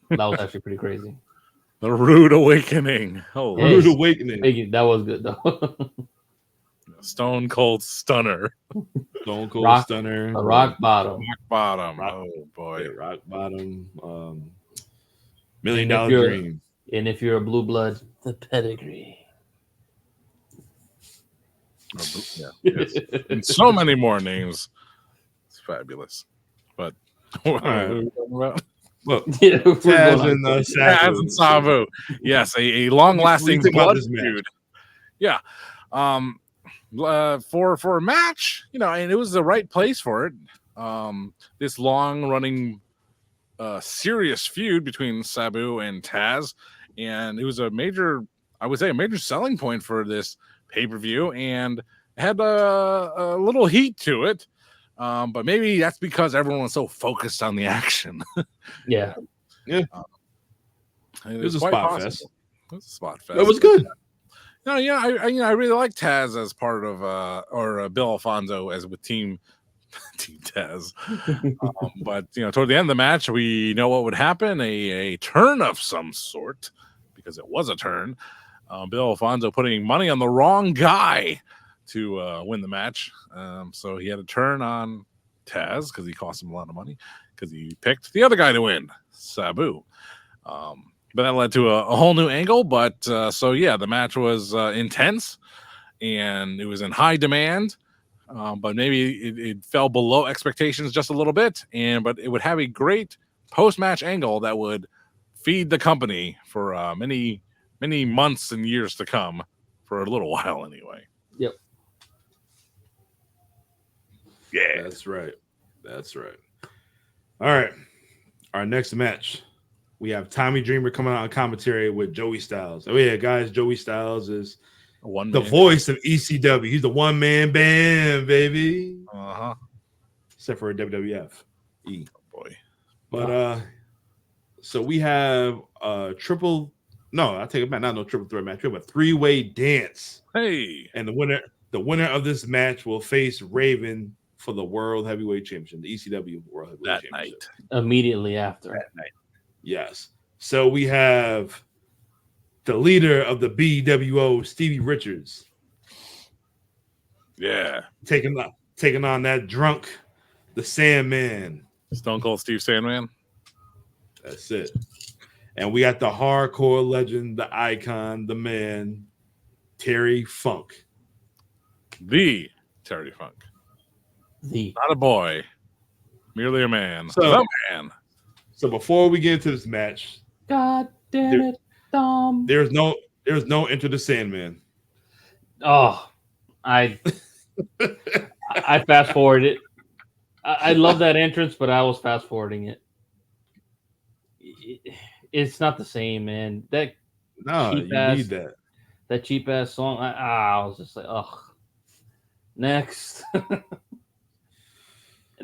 That was actually pretty crazy. The Rude Awakening. Oh, Rude Awakening. That was good though. Stone Cold Stunner. Stone Cold Stunner. A Rock Bottom. Oh boy. Yeah, Rock Bottom. $1 Million Dream. And if you're a blue blood, the pedigree. Yes. And so many more names. It's fabulous. But what are we talking about? Look, Taz and Sabu. Yes, a long-lasting blood feud. Yeah. For a match, and it was the right place for it. This long-running serious feud between Sabu and Taz, and it was a major selling point for this pay-per-view, and had a little heat to it. But maybe that's because everyone was so focused on the action. Yeah. It was a spot fest. It was a spot fest. It was good. No, yeah, I really like Taz as part of or Bill Alfonso as with Team Taz. But toward the end of the match, we know what would happen: a turn of some sort, because it was a turn. Bill Alfonso putting money on the wrong guy to win the match. So he had a turn on Taz because he cost him a lot of money because he picked the other guy to win, Sabu. But that led to a whole new angle. But so yeah, the match was intense and it was in high demand. But maybe it fell below expectations just a little bit. But it would have a great post-match angle that would feed the company for many months and years to come, for a little while anyway. Yep. Yeah, that's right. All right, our next match. We have Tommy Dreamer coming out on commentary with Joey Styles. Oh, yeah, guys, Joey Styles is the voice of ECW. He's the one-man band, baby. Uh-huh. Except for WWF. Oh, boy. But, so we have I take it back, not no triple threat match. We have a three-way dance. Hey. And the winner of this match will face Raven for the World Heavyweight Championship, the ECW World Heavyweight Championship. Night. Immediately after. That night. Yes. So we have the leader of the BWO, Stevie Richards. Yeah. Taking on that drunk, the Sandman. Stone Cold Steve Sandman. That's it. And we got the hardcore legend, the icon, the man, Terry Funk. The Terry Funk. Not a boy. Merely a man. The man. So before we get into this match, God damn it, Dom. There's no Enter the Sandman. Oh, I fast forwarded it. I love that entrance, but I was fast forwarding it. It's not the same, man. Need that. That cheap ass song. I was just like, ugh. Next. And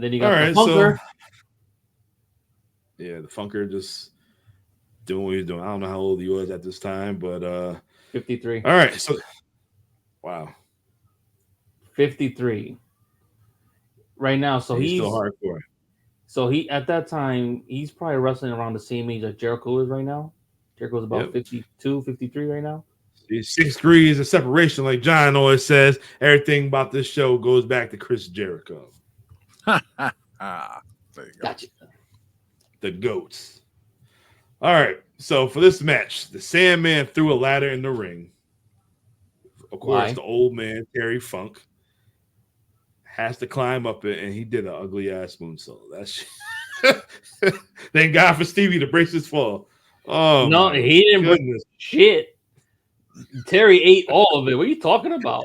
then you got the Funker. Yeah, the Funker just doing what he's doing. I don't know how old he was at this time, but 53. All right, so wow. 53. Right now, so he's still hardcore. So he at that time, he's probably wrestling around the same age that Jericho is right now. Jericho's about 52, 53 right now. 6 degrees of separation, like John always says. Everything about this show goes back to Chris Jericho. There you go. Gotcha. The GOATs. All right. So for this match, the Sandman threw a ladder in the ring. Of course, the old man, Terry Funk, has to climb up it, and he did an ugly ass moonsault. That's thank God for Stevie to brace his fall. Oh no, he didn't brace shit. Terry ate all of it. What are you talking about?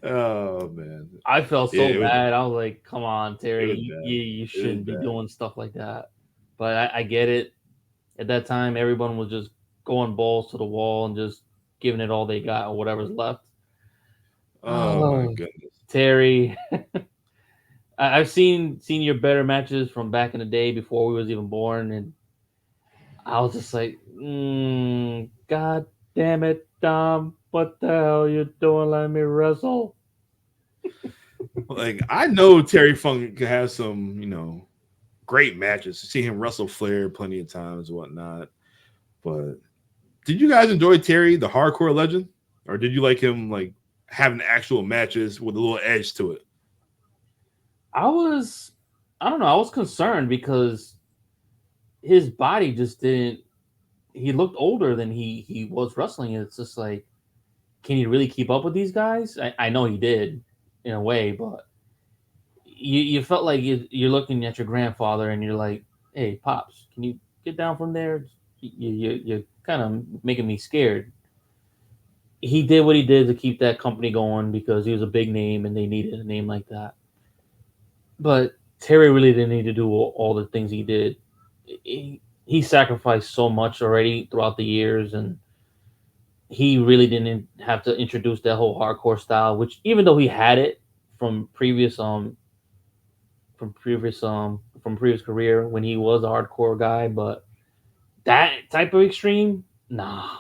Oh man, I felt so bad. I was like, "Come on, Terry, you shouldn't be doing stuff like that." But I get it. At that time, everyone was just going balls to the wall and just giving it all they got or whatever's left. Oh my goodness, Terry! I've seen your better matches from back in the day before we was even born, and I was just like, God damn it, Dom. What the hell you doing? Let me wrestle. Like, I know Terry Funk has some, great matches. See him wrestle Flair plenty of times and whatnot. But did you guys enjoy Terry, the hardcore legend? Or did you like him having actual matches with a little edge to it? I don't know. I was concerned because his body just didn't. He looked older than he was wrestling. It's just like, can he really keep up with these guys? I know he did in a way, but you felt like you're looking at your grandfather and you're like, hey, Pops, can you get down from there? You're kind of making me scared. He did what he did to keep that company going because he was a big name and they needed a name like that. But Terry really didn't need to do all the things he did. He sacrificed so much already throughout the years, and he really didn't have to introduce that whole hardcore style, which even though he had it from previous career when he was a hardcore guy, but that type of extreme, nah.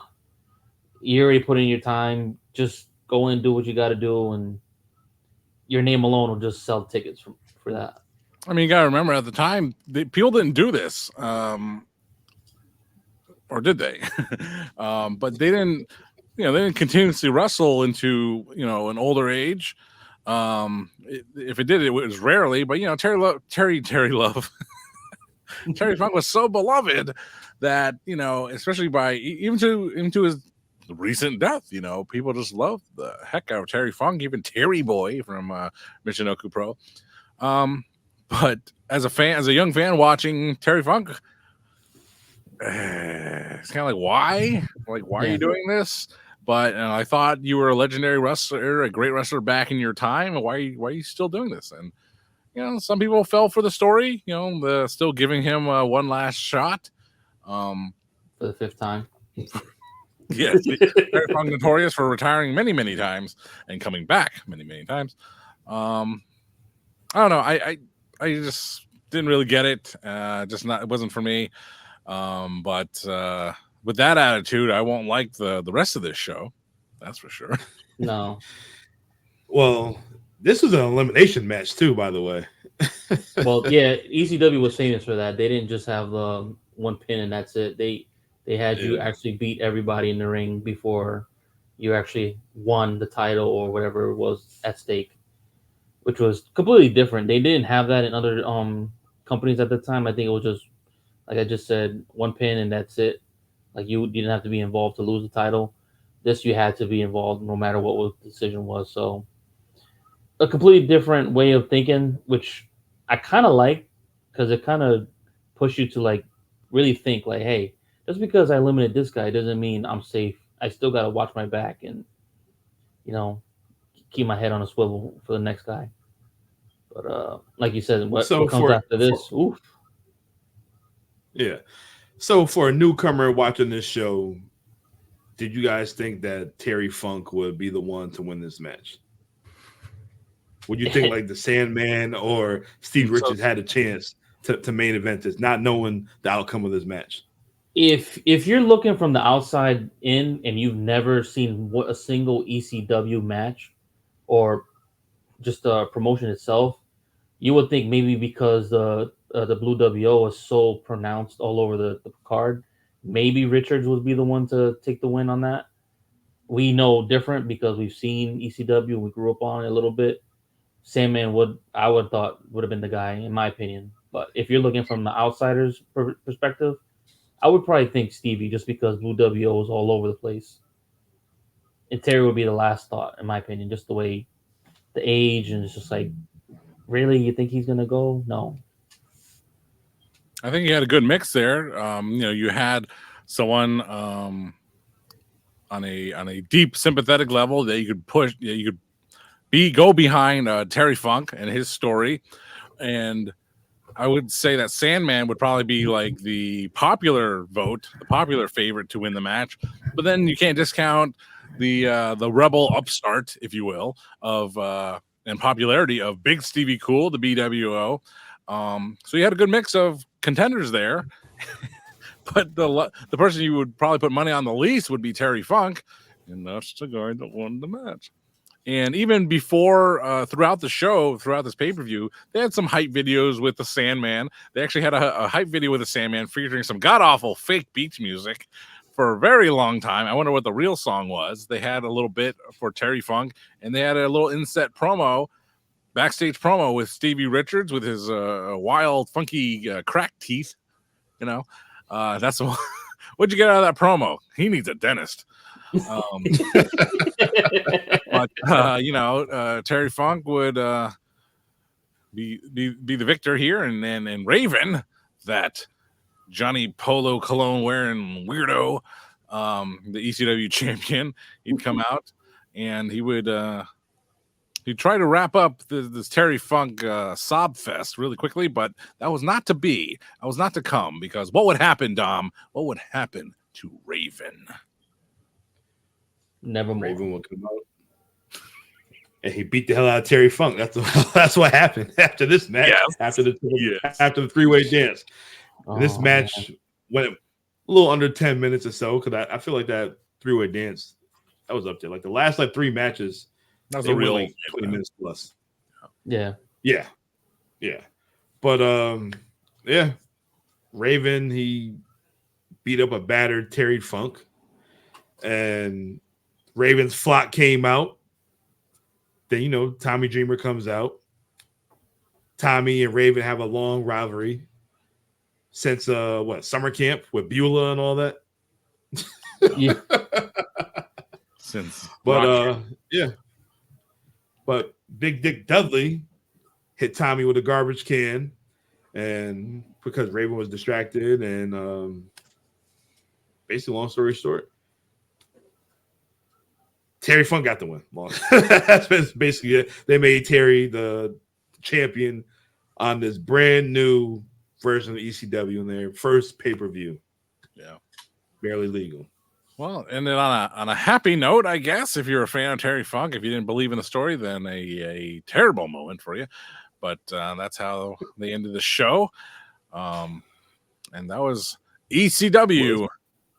You already put in your time. Just go and do what you got to do, and your name alone will just sell tickets for that. I mean, you got to remember at the time, people didn't do this, or did they? But they didn't. They didn't continuously wrestle into an older age. If it did, it was rarely. But Terry Love, Terry Funk was so beloved that especially by even to his recent death, people just loved the heck out of Terry Funk, even Terry Boy from Michinoku Pro. But as a young fan watching Terry Funk, it's kind of like, why? Why are you doing this? But I thought you were a legendary wrestler, a great wrestler back in your time. Why are you still doing this? And some people fell for the story. Still giving him one last shot. For the 5th time. Yes, Terry Funk notorious for retiring many, many times and coming back many, many times. I don't know. I just didn't really get it. It wasn't for me. But with that attitude, I won't like the rest of this show. That's for sure. No. Well, this was an elimination match too, by the way. Well, yeah, ECW was famous for that. They didn't just have one pin and that's it. They had you actually beat everybody in the ring before you actually won the title or whatever was at stake, which was completely different. They didn't have that in other companies at the time. I think it was just, like I just said, one pin and that's it. Like you didn't have to be involved to lose the title. This you had to be involved no matter what the decision was. So a completely different way of thinking, which I kind of like because it kind of pushed you to like really think like, hey, just because I eliminated this guy doesn't mean I'm safe. I still got to watch my back and, keep my head on a swivel for the next guy. But like you said, what comes after this? Oof. Yeah. So for a newcomer watching this show, did you guys think that Terry Funk would be the one to win this match? Would you think like the Sandman or Steve Richards had a chance to main event this, not knowing the outcome of this match? If you're looking from the outside in and you've never seen a single ECW match or just the promotion itself, you would think maybe because the Blue WO is so pronounced all over the card, maybe Richards would be the one to take the win on that. We know different because we've seen ECW and we grew up on it a little bit. Sandman would have been the guy in my opinion. But if you're looking from the outsider's perspective, I would probably think Stevie just because Blue WO is all over the place. And Terry would be the last thought in my opinion, just the way the age and it's just like, really, you think he's gonna go? No. I think you had a good mix there. You had someone on a deep sympathetic level that you could push. You could go behind Terry Funk and his story, and I would say that Sandman would probably be like the popular vote, the popular favorite to win the match. But then you can't discount the rebel upstart, if you will, of and popularity of Big Stevie Cool, the BWO. So you had a good mix of contenders there. But the person you would probably put money on the least would be Terry Funk, and that's the guy that won the match. And even before, throughout the show, throughout this pay-per-view, they had some hype videos with the Sandman. They actually had a hype video with the Sandman featuring some god-awful fake beach music for a very long time. I wonder what the real song was. They had a little bit for Terry Funk, and they had a little inset promo, backstage promo with Stevie Richards with his wild, funky crack teeth. That's what'd you get out of that promo? He needs a dentist. But Terry Funk would be the victor here, and Raven, that Johnny Polo cologne wearing weirdo, the ECW champion, he'd come out and he would he'd try to wrap up this Terry Funk sob fest really quickly, but that was not to be. That was not to come, because what would happen, Dom? What would happen to Raven? Nevermore. Raven would come out and he beat the hell out of Terry Funk. That's what happened after this match. Yes. After the three-way dance. This match went little under 10 minutes or so, because I feel like that three-way dance, that was up there. Like the last like 3 matches, That was a real like 20 minutes plus. Yeah. But yeah, Raven, he beat up a battered Terry Funk, and Raven's flock came out. Then Tommy Dreamer comes out. Tommy and Raven have a long rivalry since summer camp with Beulah and all that. Yeah. But Big Dick Dudley hit Tommy with a garbage can, and because Raven was distracted, and basically, long story short, Terry Funk got the win. That's basically it. They made Terry the champion on this brand new version of ECW in their first pay-per-view. Yeah, barely legal. Well, and then on a happy note, I guess, if you're a fan of Terry Funk, if you didn't believe in the story, then a terrible moment for you. But that's how they ended the show. And that was ECW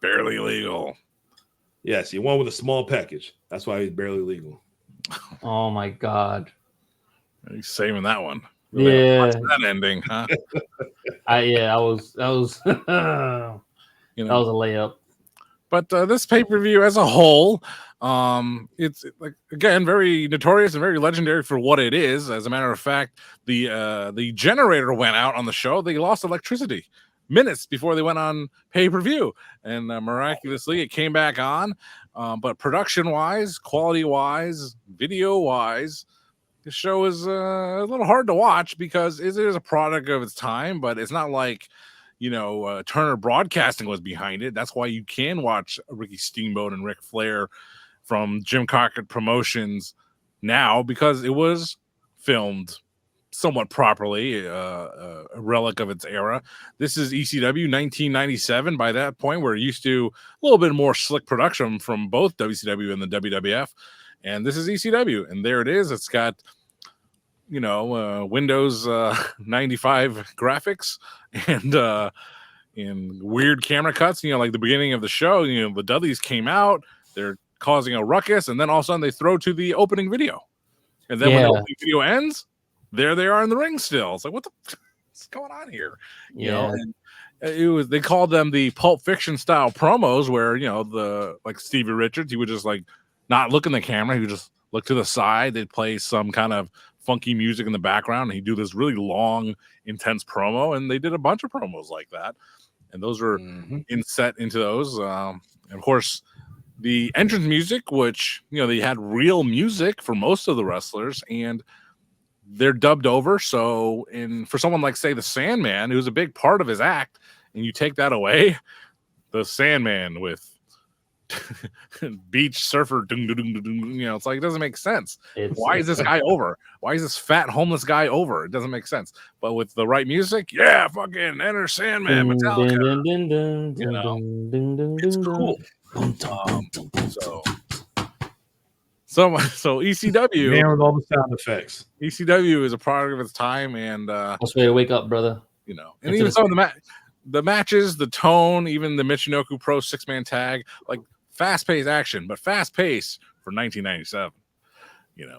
Barely Legal. Yes, he won with a small package. That's why he's barely legal. Oh my God. He's saving that one. Really that ending, huh? That was that was a layup. But this pay-per-view as a whole, it's like again very notorious and very legendary for what it is. As a matter of fact, the generator went out on the show. They lost electricity minutes before they went on pay-per-view, and miraculously it came back on. But production-wise, quality-wise, video-wise, the show is a little hard to watch because it is a product of its time, but it's not like Turner Broadcasting was behind it. That's why you can watch Ricky Steamboat and Ric Flair from Jim Crockett Promotions now, because it was filmed somewhat properly, a relic of its era. This is ECW 1997. By that point, we're used to a little bit more slick production from both WCW and the WWF. And this is ECW. And there it is. It's got, Windows 95 graphics and weird camera cuts, like the beginning of the show, the Dudleys came out, they're causing a ruckus, and then all of a sudden they throw to the opening video. And then when the opening video ends, there they are in the ring still. It's like, what's going on here? And they called them the Pulp Fiction style promos where, like Stevie Richards, he would just like not look in the camera, he would just look to the side, they'd play some kind of funky music in the background, and he'd do this really long, intense promo, and they did a bunch of promos like that. And those were inset into those. And of course, the entrance music, which, they had real music for most of the wrestlers, and they're dubbed over. So for someone like, say, the Sandman, who's a big part of his act, and you take that away, the Sandman with beach surfer, it's like, it doesn't make sense. Why is this guy over? Why is this fat homeless guy over? It doesn't make sense. But with the right music, fucking enter Sandman, Metallica. It's cool. So ECW, man, with all the sound effects. ECW is a product of its time, and best way to wake up, brother. And even some of the matches, the tone, even the Michinoku Pro 6-man tag, like fast-paced action, but fast-paced for 1997.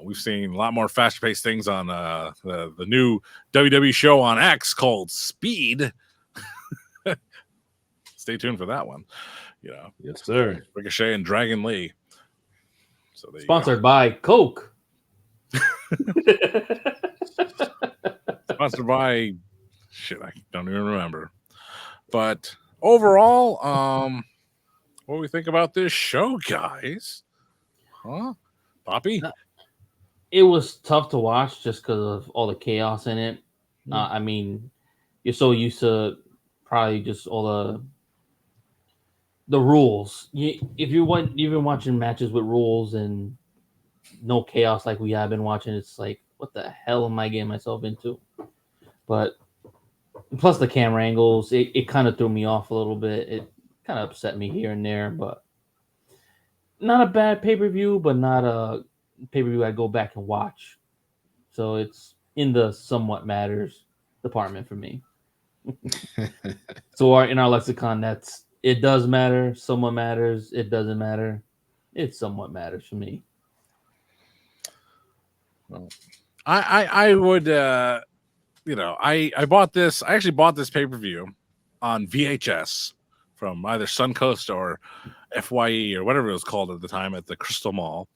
We've seen a lot more fast-paced things on the new WWE show on X called Speed. Stay tuned for that one. Yes, sir. Ricochet and Dragon Lee. So sponsored by Coke. Sponsored by shit, I don't even remember. But overall, what do we think about this show, guys? Huh? Poppy? It was tough to watch just because of all the chaos in it. I mean, you're so used to probably just all the rules. If you've been watching matches with rules and no chaos like we have been watching, it's like, what the hell am I getting myself into? But plus the camera angles, it kind of threw me off a little bit. It kind of upset me here and there, but not a bad pay-per-view, but not a pay-per-view I'd go back and watch. So it's in the somewhat matters department for me. So in our lexicon, that's It does matter. Somewhat matters. It doesn't matter. It somewhat matters for me. Well, I would I bought this. I actually bought this pay-per-view on VHS from either Suncoast or FYE or whatever it was called at the time at the Crystal Mall.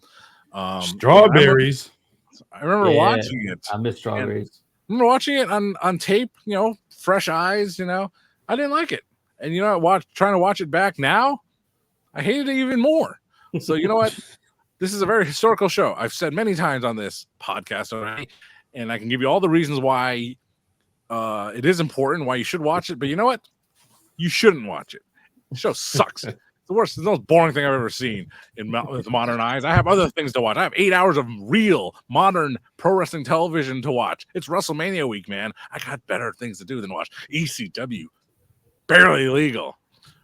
Strawberries. I remember watching it. I miss strawberries. I remember watching it on tape, fresh eyes, I didn't like it. And trying to watch it back now, I hated it even more. So you know what? This is a very historical show. I've said many times on this podcast already, and I can give you all the reasons why it is important, why you should watch it. But you know what? You shouldn't watch it. The show sucks. It's the worst, the most boring thing I've ever seen with modern eyes. I have other things to watch. I have 8 hours of real modern pro wrestling television to watch. It's WrestleMania week, man. I got better things to do than watch ECW Barely Legal.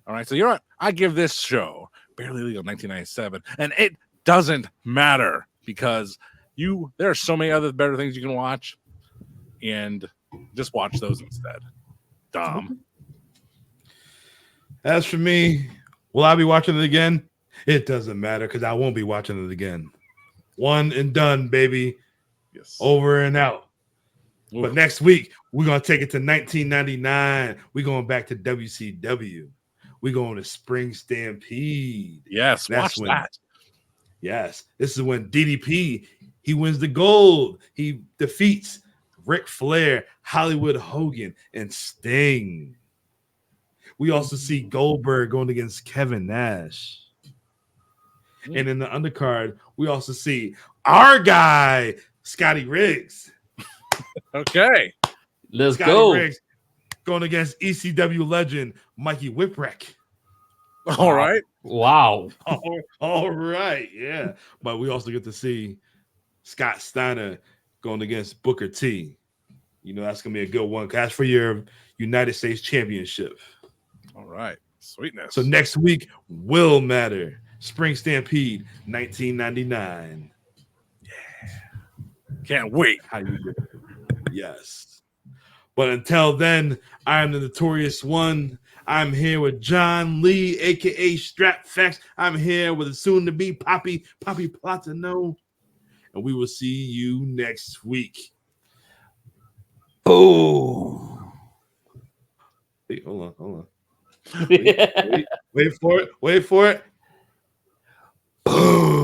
All right, so you know what? I give this show Barely Legal 1997, and it doesn't matter because there are so many other better things you can watch, and just watch those instead. Dom. As for me, will I be watching it again? It doesn't matter because I won't be watching it again. One and done, baby. Yes. Over and out. Oof. But next week, we're going to take it to 1999. We're going back to WCW. We're going to Spring Stampede. Yes, watch that. Yes, this is when DDP, he wins the gold. He defeats Ric Flair, Hollywood Hogan, and Sting. We also see Goldberg going against Kevin Nash. And in the undercard, we also see our guy, Scotty Riggs. Okay. Let's Scotty go. Riggs going against ECW legend, Mikey Whipwreck. All right. Wow. All right. Yeah. But we also get to see Scott Steiner going against Booker T. That's going to be a good one. That's for your United States Championship. All right. Sweetness. So next week will matter. Spring Stampede 1999. Yeah. Can't wait. How you do? Yes. But until then, I'm the Notorious One. I'm here with John Lee, a.k.a. Strap Facts. I'm here with the soon-to-be Poppy Platino. And we will see you next week. Boom. Wait, hold on. Wait for it. Boom.